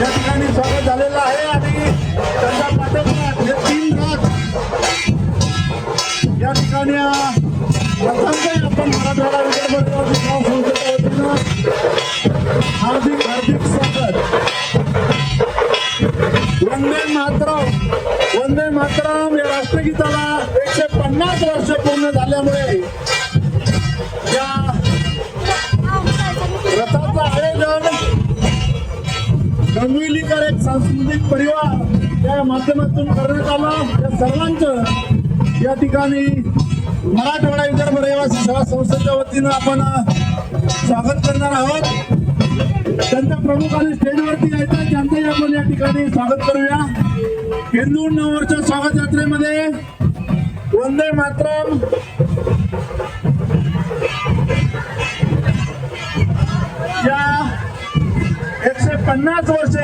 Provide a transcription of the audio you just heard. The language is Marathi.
या ठिकाणी स्वागत झालेलं आहे आणि त्यांचा पाठोपाठ हे 3 रथ या ठिकाणी प्रथमतः आपण मराठवाडा विदर्भ सेवा संस्थेच्या वतीनं हार्दिक हार्दिक स्वागत. वंदे मातरम या राष्ट्रगीताला 150 वर्ष पूर्ण झाल्यामुळे या रथाचं आयोजन गंगविलीकर एक सांस्कृतिक परिवार या माध्यमातून करण्यात आलं. या सर्वांचं या ठिकाणी मराठवाडा विदर्भ रहिवासी सेवा संस्थेच्या वतीनं आपण स्वागत करणार आहोत. त्यांच्या प्रमुखांनी स्टेजवरती यायचं त्यांचंही आपण या ठिकाणी स्वागत करूया. हिंदू नववर्ष स्वागत यात्रेमध्ये वंदे मातरम या 150 वर्ष